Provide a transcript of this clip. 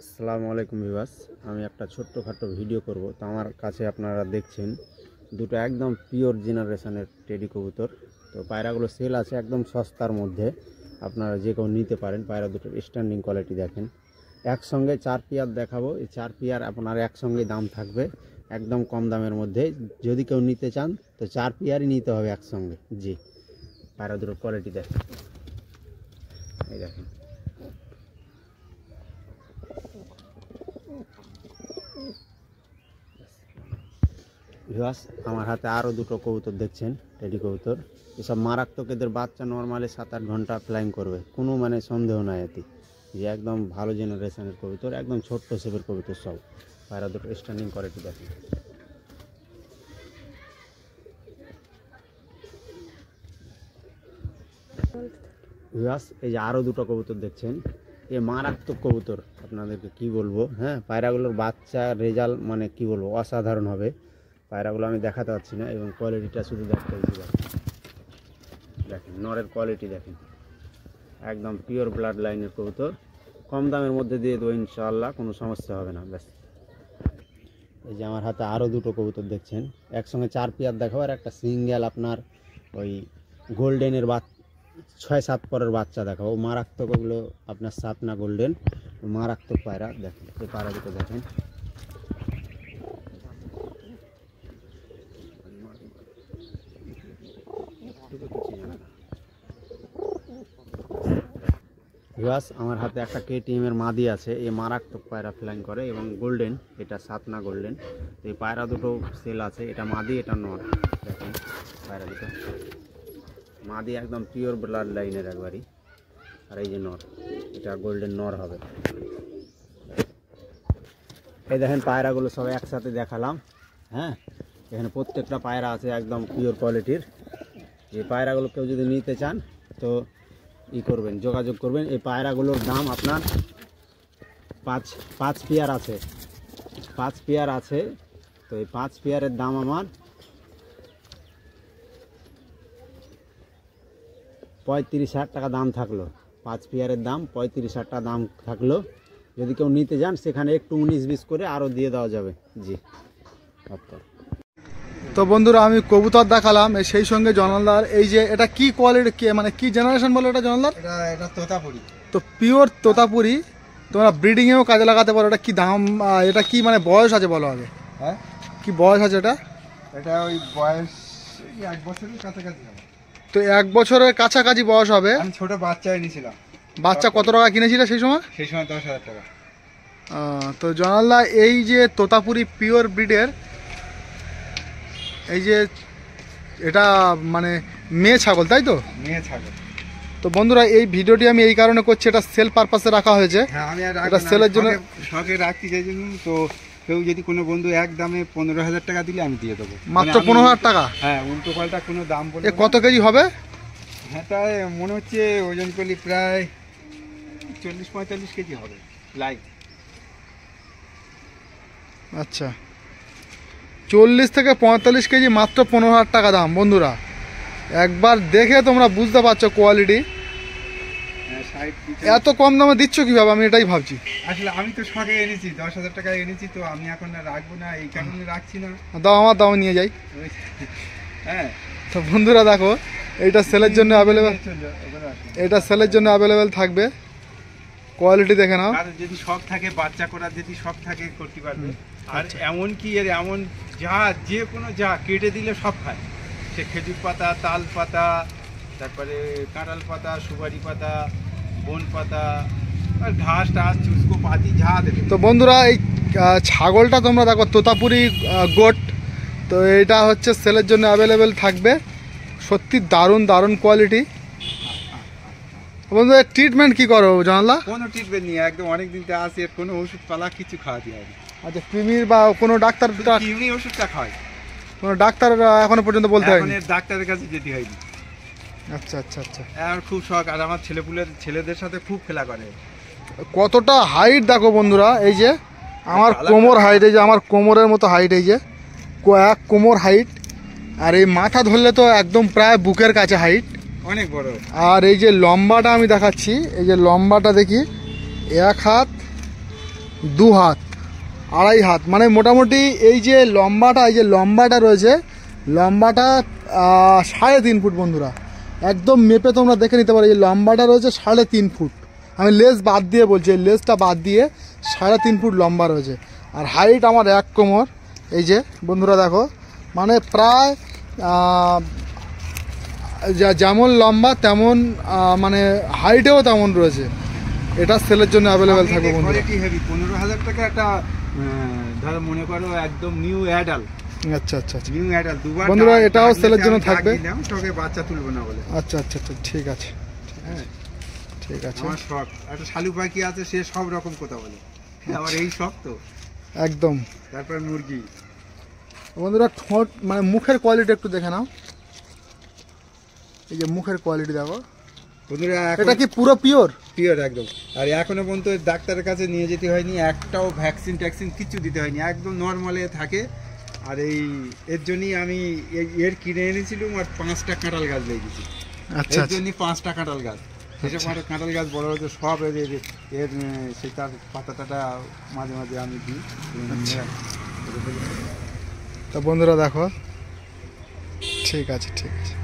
আসসালামু আলাইকুম ভিউয়ার্স, আমি একটা ছোট্টখাটো ভিডিও করব। তো আমার কাছে আপনারা দেখছেন দুটো একদম পিওর জেনারেশনের টেডি কবুতর। তো পায়রাগুলো সেল আছে একদম সস্তার মধ্যে, আপনারা যে কেউ নিতে পারেন। পায়রা দুটোর স্ট্যান্ডিং কোয়ালিটি দেখেন। একসঙ্গে 4 পেয়ার দেখাবো। এই 4 পেয়ার আপনার একসঙ্গে দাম থাকবে একদম কম দামের মধ্যে। যদি কেউ নিতে চান তো 4 পেয়ারই নিতে হবে একসঙ্গে। জি, পায়রা দুটোর কোয়ালিটি দেখেন, এই দেখেন। ভিউয়ার্স, আমার হাতে আরও দুটো কবুতর দেখছেন, টেডি কবুতর। এসব মারাত্মক, এদের বাচ্চা নর্মালি 7-8 ঘন্টা ফ্লাইং করবে, কোনো সন্দেহ নাই এতে। যে একদম ভালো জেনারেশনের কবুতর, একদম ছোট্ট শেপের কবুতর সব। পায়রা দুটো স্ট্যান্ডিং কোয়ালিটি দেখেন। ভিউয়ার্স, এই যে আরও দুটো কবুতর দেখছেন, এ মারাত্মক কবুতর। আপনাদেরকে কি বলবো, হ্যাঁ, পায়রাগুলোর বাচ্চা রেজাল্ট কি বলবো, অসাধারণ হবে। পায়রাগুলো আমি দেখাতে পারছি না, এবং কোয়ালিটিটা শুধু দেখতে দেখেন। নরের কোয়ালিটি দেখেন, একদম পিওর ব্লাড লাইনের কবুতর। কম দামের মধ্যে দিয়ে দেবো ইনশাআল্লাহ, কোনো সমস্যা হবে না। ব্যাস, এই যে আমার হাতে আরও দুটো কবুতর দেখছেন, একসঙ্গে 4 পেয়ার দেখাবো। আর একটা সিঙ্গেল আপনার ওই গোল্ডেনের 6-7 পরের বাচ্চা দেখাবো। মারাত্মক, ওগুলো আপনার 7 না গোল্ডেন, মারাত্মক পায়রা দেখেন। এই পায়রা দুটো দেখেন, ভিউয়ার্স, আমার হাতে একটা KTM এর মাদি আছে। এই মারাত্মক পায়রা ফ্লাইং করে এবং গোল্ডেন, এটা 7 না গোল্ডেন। তো এই পায়রা দুটো সেল আছে, এটা মাদি, এটা নর। দেখেন পায়রা দুটো, মাদি একদম পিওর ব্লাড লাইনের একবারই, আর এই যে নর, এটা গোল্ডেন নর হবে। এই দেখেন পায়রাগুলো সব একসাথে দেখালাম। হ্যাঁ, এখানে প্রত্যেকটা পায়রা আছে একদম পিওর কোয়ালিটির। এই পায়রাগুলো কেউ যদি নিতে চান তো করবেন, যোগাযোগ করবেন। এই পায়রাগুলোর দাম আপনার 5 পেয়ার আছে, 5 পেয়ার আছে। তো এই 5 পেয়ারের দাম আমার 35,000 টাকা দাম থাকলো। 5 পেয়ারের দাম 35,000 টাকা দাম থাকলো। যদি কেউ নিতে যান সেখানে একটু 19-20 করে আরও দিয়ে দেওয়া যাবে। জি, তো বন্ধুরা, আমি কবুতর দেখালাম, সেই সঙ্গে জনালদার এই যে এটা কি কোয়ালিটি, কি জেনারেশন বলে এটা জনালদার? এটা তোতাপুরি। তো পিওর তোতাপুরি, তোমরা ব্রিডিংয়েও কাজে লাগাতে পারো। এটা কি দাম, এটা কি বয়স আছে বলো আগে? হ্যাঁ, কি বয়স আছে এটা? এটা ওই বয়স 1 বছরের কাছাকাছি হবে। তো 1 বছরের কাছাকাছি বয়স হবে। আমি ছোট বাচ্চা এনেছিলাম। বাচ্চা কত টাকা কিনেছিলে সেই সময়? সেই সময় 10,000 টাকা। তো জনালদা, এই যে তোতাপুরি পিওর ব্রিডের, এই যে এটা মেয়ে ছাগল, তাই তো? মেয়ে ছাগল। তো বন্ধুরা, এই ভিডিওটি আমি এই কারণে করছি, এটা সেল পারপাসে রাখা হয়েছে। হ্যাঁ, আমি এটা সেলের জন্য শখে রাখতে চাইছি। তো কেউ যদি কোনো বন্ধু এক দামে 15,000 টাকা দিলে আমি দিয়ে দেবো। মাত্র 15,000 টাকা? হ্যাঁ, উল্টো পাল্টা কোনো দাম বলে। কত কেজি হবে? হ্যাঁ, তাই মনে হচ্ছে ওজন করলে প্রায় 40-45 কেজি হবে লাইভ। আচ্ছা, 40 থেকে 45 কেজি, মাত্র 15,000 টাকা দাম। বন্ধুরা, একবার দেখে তোমরা বুঝতে পারছো কোয়ালিটি। এত কম দামে দিচ্ছ কিভাবে, আমি এটাই ভাবছি। আসলে আমি তো শখে এনেছি, 10,000 টাকায় এনেছি, তো আমি এখন রাখবো না, এই কারণে রাখছি না। দাও, আমার দাও, নিয়ে যাই। হ্যাঁ, তো বন্ধুরা দেখো, এইটা সেলের জন্য অ্যাভেলেবেল, এটা সেলের জন্য অ্যাভেলেবেল থাকবে। কোয়ালিটি দেখে নাও। আর যদি শখ থাকে, বাচ্চা করার যদি শখ থাকে, করতে পারবে। আর এমন কি এর এমন যে কোনো কেটে দিলে সব খায়। সে খেজুর পাতা, তাল পাতা, তারপরে কাঁঠাল পাতা, সুপারি পাতা, বন পাতা, আর ঘাস টাস, চুস্কো পাতি দেবে। তো বন্ধুরা, এই ছাগলটা তোমরা দেখো, তোতাপুরি গোট। তো এটা হচ্ছে সেলের জন্য অ্যাভেলেবেল থাকবে। সত্যি দারুণ দারুণ কোয়ালিটি। বন্ধু, ট্রিটমেন্ট কি করো জানালা? কোনো ট্রিটমেন্ট নেই, একদম অনেকদিন থেকে আসে, কোনো ওষুধ পালা কিছু খাওয়াতে হয় না। আচ্ছা, কৃমির বা কোনো ডাক্তার? কৃমি ওষুধটা খাওয়াই, কোনো ডাক্তার এখনো পর্যন্ত বলতে হয়নি? ডাক্তারের কাছে যেতে হয়নি। আচ্ছা আচ্ছা আচ্ছা, আমার খুব শখ। আর আমার ছেলেদের সাথে খুব খেলা করে। কতটা হাইট দেখো বন্ধুরা, এই যে আমার কোমর হাইট, এই যে আমার কোমরের মতো হাইট, এই যে 1 কোমর হাইট। আর এই মাথা ধরলে তো একদম প্রায় বুকের কাছে হাইট, অনেক বড়। আর এই যে লম্বাটা আমি দেখাচ্ছি, এই যে লম্বাটা দেখি, 1 হাত 2 হাত, 2.5 হাত, মানে মোটামুটি এই যে লম্বাটা রয়েছে, লম্বাটা 3.5 ফুট বন্ধুরা। একদম মেপে তোমরা দেখে নিতে পারো, এই লম্বাটা রয়েছে 3.5 ফুট। আমি লেজ বাদ দিয়ে বলছি, এই লেজটা বাদ দিয়ে 3.5 ফুট লম্বা রয়েছে। আর হাইট আমার 1 কোমর। এই যে বন্ধুরা দেখো, মানে প্রায় যেমন লম্বা তেমন মানে হাইটেও তেমন রয়েছে। এটা সেলের জন্য অ্যাভেলেবেল থাকবে বন্ধুরা। কোয়ালিটি হেভি, 15,000 টাকা একটা ধরো মনে করো একদম নিউ অ্যাডাল। আচ্ছা আচ্ছা আচ্ছা নিউ অ্যাডাল দুবার বন্ধুরা, এটাও সেলের জন্য থাকবে। তোকে বাচ্চা তুলবো না বলে। আচ্ছা আচ্ছা আচ্ছা, ঠিক আছে, হ্যাঁ ঠিক আছে। আমার শখ, একটা শালু পাখি আছে, সে সব রকম কথা বলে, আমার এই শখ তো একদম। তারপর মুরগি। বন্ধুরা ঠোঁট মানে মুখের কোয়ালিটি একটু দেখে নাও, এই যে মুখের কোয়ালিটি দেখো বন্ধুরা। এটা কি পুরো পিওর? পিওর একদম। আর এখনো পর্যন্ত ডাক্তারের কাছে নিয়ে যেতে হয়নি, একটাও ভ্যাকসিন ট্যাকসিন কিছু দিতে হয়নি, একদম নর্মালে থাকে। আর এর জন্যই আমি এর কিনে এনেছিলাম, আর 5টা কাঁঠাল গাছ লেগেছি। আচ্ছা এর জন্যই 5টা কাঁঠাল গাছ। সেসব কাঁঠাল গাছ বড় হচ্ছে সব এর সেই তার পাতাটা মাঝে মাঝে আমি দিই। তো বন্ধুরা দেখো, ঠিক আছে, ঠিক আছে।